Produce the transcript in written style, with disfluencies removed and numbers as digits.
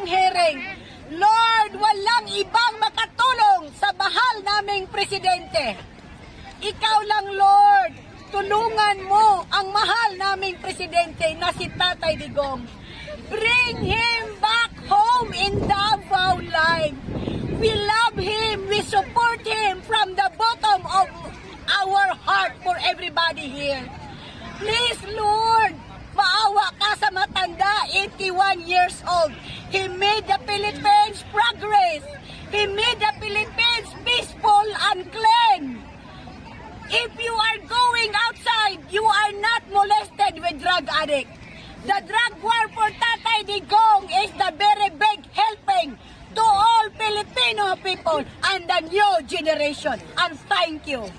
hearing. Lord, walang ibang makatulong sa mahal naming presidente. Ikaw lang, Lord. Tulungan mo ang mahal naming presidente na si Tatay Digong. Bring him back home in Davao Line. We love him. We support him from the bottom of our heart for everybody here. Please, Lord, maawa ka sa matanda, 81 years old. He made the Philippines progress. He made the Philippines peaceful and clean. If you are going outside, you are not molested with drug addict. The drug war for Tatay Digong is the very big helping to all Filipino people and the new generation. And thank you.